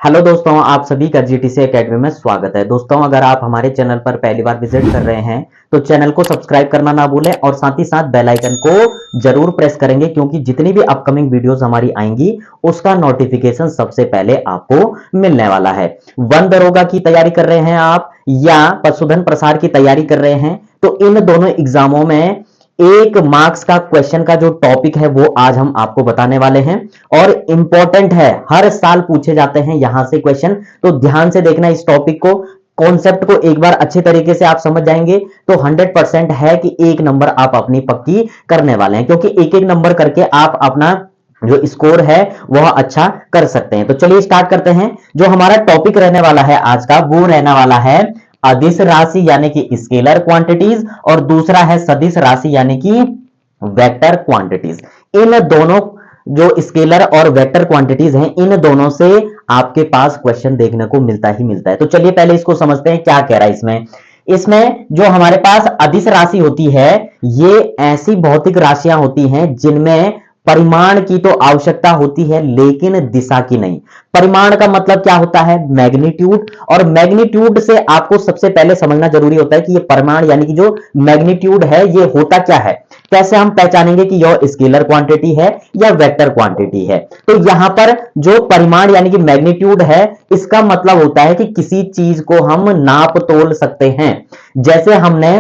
Hello दोस्तों, आप सभी का जीटीसी एकेडमी में स्वागत है। दोस्तों, अगर आप हमारे चैनल पर पहली बार विजिट कर रहे हैं तो चैनल को सब्सक्राइब करना ना भूलें और साथ ही साथ बेल आइकन को जरूर प्रेस करेंगे, क्योंकि जितनी भी अपकमिंग वीडियोस हमारी आएंगी उसका नोटिफिकेशन सबसे पहले आपको मिलने वाला है। वन दरोगा की तैयारी कर रहे हैं आप या पशुधन प्रसार की तैयारी कर रहे हैं, तो इन दोनों एग्जामों में एक मार्क्स का क्वेश्चन का जो टॉपिक है वो आज हम आपको बताने वाले हैं और इंपॉर्टेंट है, हर साल पूछे जाते हैं यहां से क्वेश्चन। तो ध्यान से देखना इस टॉपिक को, कॉन्सेप्ट को एक बार अच्छे तरीके से आप समझ जाएंगे तो 100% है कि एक नंबर आप अपनी पक्की करने वाले हैं, क्योंकि एक एक नंबर करके आप अपना जो स्कोर है वह अच्छा कर सकते हैं। तो चलिए स्टार्ट करते हैं। जो हमारा टॉपिक रहने वाला है आज का, वो रहने वाला है अदिश राशि यानी कि स्केलर क्वांटिटीज, और दूसरा है सदिश राशि यानी कि वेक्टर क्वांटिटीज। इन दोनों जो स्केलर और वेक्टर क्वांटिटीज हैं, इन दोनों से आपके पास क्वेश्चन देखने को मिलता ही मिलता है। तो चलिए पहले इसको समझते हैं क्या कह रहा है इसमें। इसमें जो हमारे पास अदिश राशि होती है, ये ऐसी भौतिक राशियां होती हैं जिनमें परिमाण की तो आवश्यकता होती है लेकिन दिशा की नहीं। परिमाण का मतलब क्या होता है? मैग्नीट्यूड। और मैग्नीट्यूड से आपको सबसे पहले समझना जरूरी होता है कि ये परिमाण यानी कि जो मैग्नीट्यूड है ये होता क्या है, कैसे हम पहचानेंगे कि यह स्केलर क्वांटिटी है या वेक्टर क्वांटिटी है। तो यहां पर जो परिमाण यानी कि मैग्नीट्यूड है, इसका मतलब होता है कि किसी चीज को हम नाप तोल सकते हैं। जैसे हमने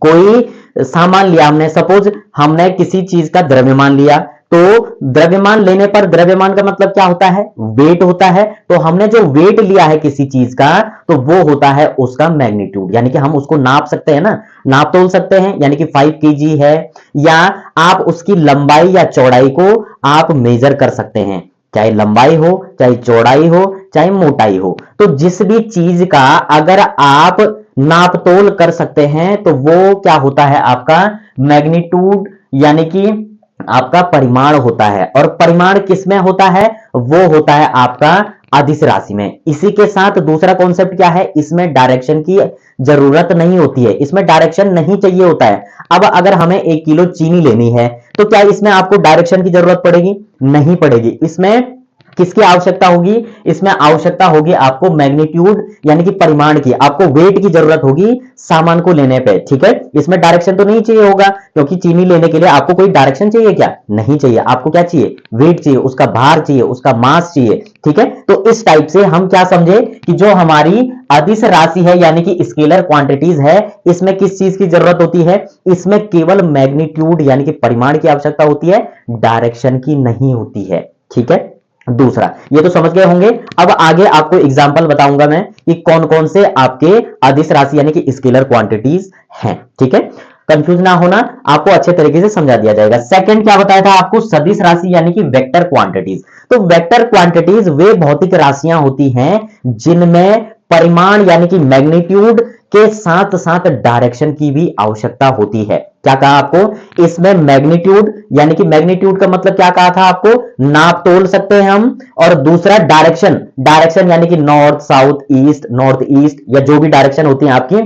कोई सामान लिया, हमने सपोज हमने किसी चीज का द्रव्यमान लिया, तो द्रव्यमान लेने पर द्रव्यमान का मतलब क्या होता है? वेट होता है। तो हमने जो वेट लिया है किसी चीज का, तो वो होता है उसका मैग्नीट्यूड, यानी कि हम उसको नाप सकते हैं ना, नाप तोल सकते हैं। यानी कि 5 kg है, या आप उसकी लंबाई या चौड़ाई को आप मेजर कर सकते हैं, चाहे लंबाई हो, चाहे चौड़ाई हो, चाहे मोटाई हो। तो जिस भी चीज का अगर आप नाप तोल कर सकते हैं तो वो क्या होता है? आपका मैग्नीट्यूड यानी कि आपका परिमाण होता है। और परिमाण किसमें होता है? वो होता है आपका अदिश राशि में। इसी के साथ दूसरा कॉन्सेप्ट क्या है, इसमें डायरेक्शन की जरूरत नहीं होती है, इसमें डायरेक्शन नहीं चाहिए होता है। अब अगर हमें 1 किलो चीनी लेनी है तो क्या इसमें आपको डायरेक्शन की जरूरत पड़ेगी? नहीं पड़ेगी। इसमें किसकी आवश्यकता होगी? इसमें आवश्यकता होगी आपको मैग्नीट्यूड यानी कि परिमाण की, आपको वेट की जरूरत होगी सामान को लेने पे। ठीक है, इसमें डायरेक्शन तो नहीं चाहिए होगा, क्योंकि चीनी लेने के लिए आपको कोई डायरेक्शन चाहिए क्या? नहीं चाहिए। आपको क्या चाहिए? वेट चाहिए, उसका भार चाहिए, उसका मास चाहिए। ठीक है, तो इस टाइप से हम क्या समझे कि जो हमारी अदिश राशि है यानी कि स्केलर क्वांटिटीज है, इसमें किस चीज की जरूरत होती है? इसमें केवल मैग्नीट्यूड यानी कि परिमाण की आवश्यकता होती है, डायरेक्शन की नहीं होती है। ठीक है, दूसरा ये तो समझ गए होंगे। अब आगे आपको एग्जांपल बताऊंगा मैं कि कौन कौन से आपके अदिश राशि यानी कि स्केलर क्वांटिटीज हैं। ठीक है, कंफ्यूज ना होना, आपको अच्छे तरीके से समझा दिया जाएगा। सेकंड क्या बताया था आपको? सदिश राशि यानी कि वेक्टर क्वांटिटीज। तो वेक्टर क्वांटिटीज वे भौतिक राशियां होती हैं जिनमें परिमाण यानी कि मैग्नीट्यूड के साथ साथ डायरेक्शन की भी आवश्यकता होती है। क्या कहा आपको? इसमें मैग्नीट्यूड यानी कि मैग्नीट्यूड का मतलब क्या कहा था आपको? नाप तोल सकते हैं हम। और दूसरा डायरेक्शन, डायरेक्शन यानी कि north south east, north east, या जो भी डायरेक्शन होती है आपकी।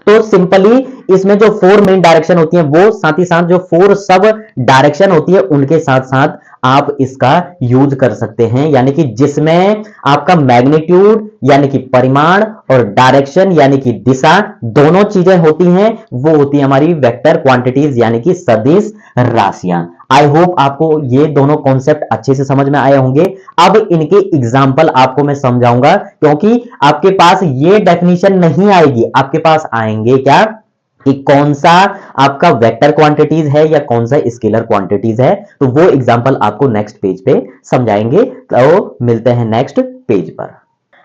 तो सिंपली इसमें जो 4 मेन डायरेक्शन होती है वो, साथ ही साथ जो 4 सब डायरेक्शन होती है उनके साथ साथ आप इसका यूज कर सकते हैं। यानी कि जिसमें आपका मैग्नीट्यूड यानी कि परिमाण और डायरेक्शन यानी कि दिशा दोनों चीजें होती हैं, वो होती है हमारी वेक्टर क्वांटिटीज यानी कि सदिश राशियां। आई होप आपको ये दोनों कॉन्सेप्ट अच्छे से समझ में आए होंगे। अब इनके एग्जाम्पल आपको मैं समझाऊंगा, क्योंकि आपके पास ये डेफिनेशन नहीं आएगी, आपके पास आएंगे क्या कि कौन सा आपका वेक्टर क्वांटिटीज है या कौन सा स्केलर क्वांटिटीज है। तो वो एग्जांपल आपको नेक्स्ट पेज पे समझाएंगे। तो मिलते हैं नेक्स्ट पेज पर।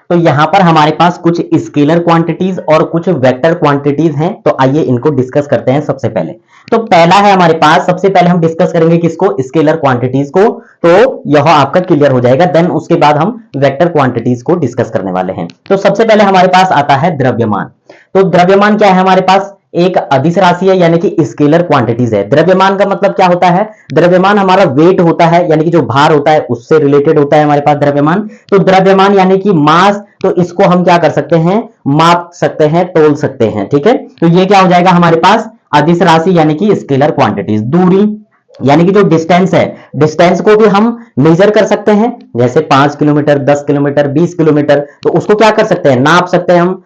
तो यहां पर हमारे पास कुछ स्केलर क्वांटिटीज और कुछ वेक्टर क्वांटिटीज हैं, तो आइए इनको डिस्कस करते हैं। सबसे पहले तो पहला है हमारे पास, सबसे पहले हम डिस्कस करेंगे किसको? स्केलर क्वांटिटीज को। तो यह आपका क्लियर हो जाएगा, देन उसके बाद हम वेक्टर क्वांटिटीज को डिस्कस करने वाले हैं। तो सबसे पहले हमारे पास आता है द्रव्यमान। तो द्रव्यमान क्या है? हमारे पास एक अदिश राशि है यानी कि स्केलर क्वांटिटीज है। द्रव्यमान का मतलब क्या होता है? द्रव्यमान हमारा वेट होता है, यानी कि जो भार होता है उससे रिलेटेड होता है हमारे पास द्रव्यमान। तो द्रव्यमान यानी कि मास, तो इसको हम क्या कर सकते हैं? माप सकते हैं, तोल सकते हैं। ठीक है, तो ये क्या हो जाएगा हमारे पास? अदिश राशि यानी कि स्केलर क्वांटिटीज। दूरी, यानी कि जो डिस्टेंस है, डिस्टेंस को भी हम मेजर कर सकते हैं, जैसे 5 किलोमीटर, 10 किलोमीटर, 20 किलोमीटर, तो उसको क्या कर सकते हैं, नाप सकते हैं हम,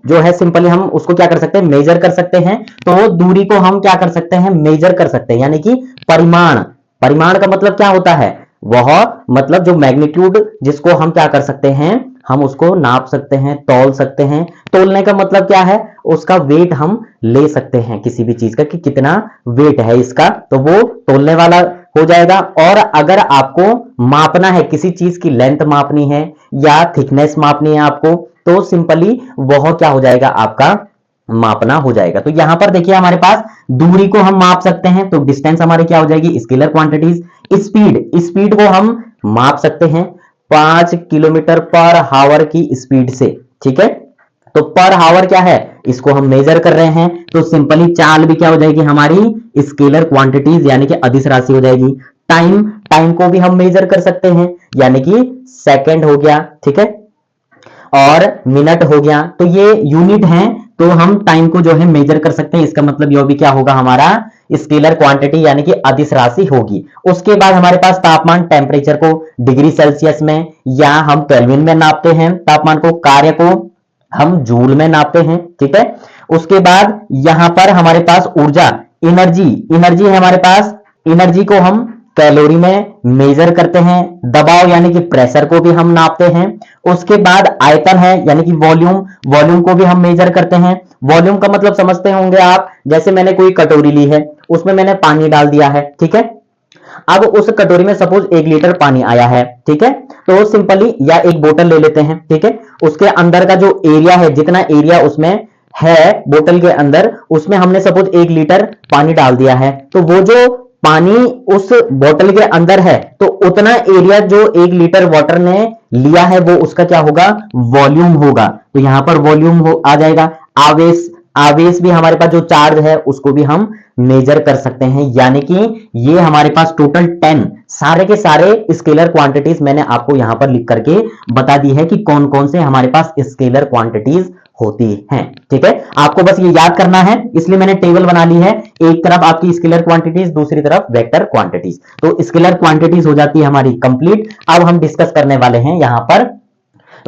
जो है सिंपली हम उसको क्या कर सकते हैं, मेजर कर सकते हैं। तो दूरी को हम क्या कर सकते हैं, मेजर कर सकते हैं, यानी कि परिमाण। परिमाण का मतलब क्या होता है, वह मतलब जो मैग्नीट्यूड जिसको हम क्या कर सकते हैं, हम उसको नाप सकते हैं, तौल सकते हैं। तौलने का मतलब क्या है, उसका वेट हम ले सकते हैं किसी भी चीज का, कि कितना वेट है इसका, तो वो तौलने वाला हो जाएगा। और अगर आपको मापना है, किसी चीज की लेंथ मापनी है या थिकनेस मापनी है आपको, तो सिंपली वह क्या हो जाएगा, आपका मापना हो जाएगा। तो यहां पर देखिए हमारे पास दूरी को हम माप सकते हैं, तो डिस्टेंस हमारी क्या हो जाएगी, स्केलर क्वांटिटीज। स्पीड, स्पीड को हम माप सकते हैं 5 किलोमीटर पर हावर की स्पीड से, ठीक है। तो पर हावर क्या है, इसको हम मेजर कर रहे हैं, तो सिंपली चाल भी क्या हो जाएगी हमारी स्केलर क्वांटिटीज, यानी कि अदिश राशि हो जाएगी। टाइम, टाइम को भी हम मेजर कर सकते हैं, यानी कि सेकंड हो गया, ठीक है, और मिनट हो गया, तो ये यूनिट हैं, तो हम टाइम को जो है मेजर कर सकते हैं। इसका मतलब यह भी क्या होगा, हमारा स्केलर क्वांटिटी यानी कि अदिश राशि होगी। उसके बाद हमारे पास तापमान, टेम्परेचर को डिग्री सेल्सियस में या हम केल्विन में नापते हैं, तापमान को, कार्य को हम जूल में नापते हैं, ठीक है। उसके बाद यहां पर हमारे पास ऊर्जा, एनर्जी, एनर्जी है हमारे पास, एनर्जी को हम कैलोरी में मेजर करते हैं। दबाव यानी कि प्रेशर को भी हम नापते हैं। उसके बाद आयतन है यानी कि वॉल्यूम, वॉल्यूम को भी हम मेजर करते हैं। वॉल्यूम का मतलब समझते होंगे आप, जैसे मैंने कोई कटोरी ली है, उसमें मैंने पानी डाल दिया है, ठीक है। अब उस कटोरी में सपोज 1 लीटर पानी आया है, ठीक है, तो सिंपली, या एक बोतल ले लेते हैं, ठीक है, उसके अंदर का जो एरिया है, जितना एरिया उसमें है बोतल के अंदर, उसमें हमने सपोज 1 लीटर पानी डाल दिया है, तो वो जो पानी उस बोतल के अंदर है, तो उतना एरिया जो 1 लीटर वाटर ने लिया है, वो उसका क्या होगा, वॉल्यूम होगा। तो यहां पर वॉल्यूम हो आ जाएगा। आवेश, आवेश भी हमारे पास जो चार्ज है उसको भी हम मेजर कर सकते हैं, यानी कि ये हमारे पास टोटल 10 सारे के सारे स्केलर क्वांटिटीज मैंने आपको यहां पर लिख करके बता दी है कि कौन कौन से हमारे पास स्केलर क्वांटिटीज होती हैं, ठीक है। आपको बस ये याद करना है, इसलिए मैंने टेबल बना ली है, एक तरफ आपकी स्केलर क्वांटिटीज, दूसरी तरफ वेक्टर क्वांटिटीज। तो स्केलर क्वांटिटीज हो जाती है हमारी कंप्लीट। अब हम डिस्कस करने वाले हैं यहां पर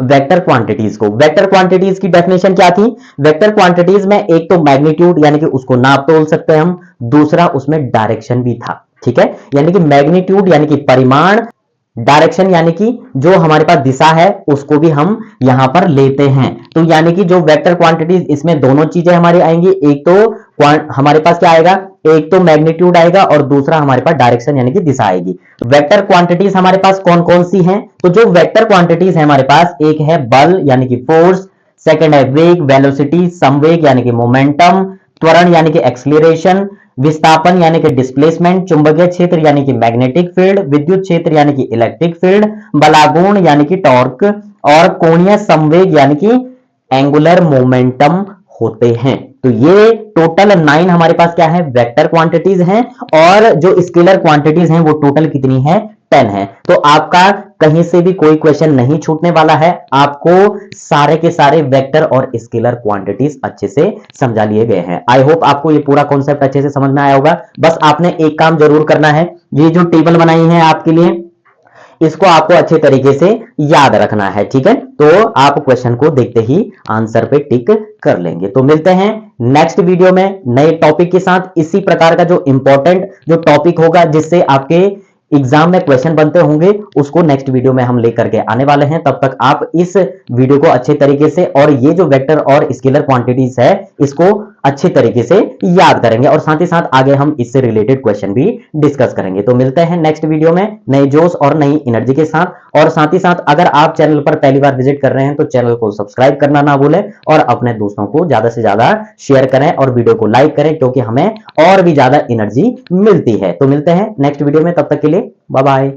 वेक्टर क्वांटिटीज को। वेक्टर क्वांटिटीज की डेफिनेशन क्या थी, वेक्टर क्वांटिटीज में एक तो मैग्नीट्यूड यानी कि उसको नाप तोल सकते हैं हम, दूसरा उसमें डायरेक्शन भी था, ठीक है। यानी कि मैग्नीट्यूड यानी कि परिमाण, डायरेक्शन यानी कि जो हमारे पास दिशा है उसको भी हम यहां पर लेते हैं। तो यानी कि जो वेक्टर क्वांटिटीज, इसमें दोनों चीजें हमारी आएंगी, एक तो हमारे पास क्या आएगा, एक तो मैग्नीट्यूड आएगा और दूसरा हमारे पास डायरेक्शन यानी कि दिशा आएगी। वेक्टर क्वांटिटीज हमारे पास कौन कौन सी हैं, तो जो वेक्टर क्वांटिटीज है हमारे पास, एक है बल यानी कि फोर्स, सेकंड है वेग, वेलोसिटी, संवेग यानी कि मोमेंटम, त्वरण यानी कि एक्सीलरेशन, विस्थापन यानी कि डिस्प्लेसमेंट, चुंबकीय क्षेत्र यानी कि मैग्नेटिक फील्ड, विद्युत क्षेत्र यानी कि इलेक्ट्रिक फील्ड, बलागुण यानी कि टॉर्क, और कोणीय संवेग यानी कि एंगुलर मोमेंटम होते हैं। तो ये टोटल 9 हमारे पास क्या है, वेक्टर क्वांटिटीज हैं, और जो स्केलर क्वांटिटीज हैं वो टोटल कितनी है, 10 है। तो आपका कहीं से भी कोई क्वेश्चन नहीं छूटने वाला है, आपको सारे के सारे वेक्टर और स्केलर क्वांटिटीज अच्छे से समझा लिए गए हैं। आई होप आपको ये पूरा कॉन्सेप्ट अच्छे से समझ में आया होगा। बस आपने एक काम जरूर करना है, ये जो टेबल बनाई है आपके लिए, इसको आपको अच्छे तरीके से याद रखना है, ठीक है। तो आप क्वेश्चन को देखते ही आंसर पे टिक कर लेंगे। तो मिलते हैं नेक्स्ट वीडियो में नए टॉपिक के साथ। इसी प्रकार का जो इंपॉर्टेंट जो टॉपिक होगा, जिससे आपके एग्जाम में क्वेश्चन बनते होंगे, उसको नेक्स्ट वीडियो में हम लेकर के आने वाले हैं। तब तक आप इस वीडियो को अच्छे तरीके से, और ये जो वेक्टर और स्केलर क्वांटिटीज है, इसको अच्छे तरीके से याद करेंगे, और साथ ही साथ आगे हम इससे रिलेटेड क्वेश्चन भी डिस्कस करेंगे। तो मिलते हैं नेक्स्ट वीडियो में नए जोश और नई एनर्जी के साथ। और साथ ही साथ अगर आप चैनल पर पहली बार विजिट कर रहे हैं तो चैनल को सब्सक्राइब करना ना भूलें, और अपने दोस्तों को ज्यादा से ज्यादा शेयर करें और वीडियो को लाइक करें, क्योंकि हमें और भी ज्यादा एनर्जी मिलती है। तो मिलते हैं नेक्स्ट वीडियो में, तब तक के लिए बाय बाय।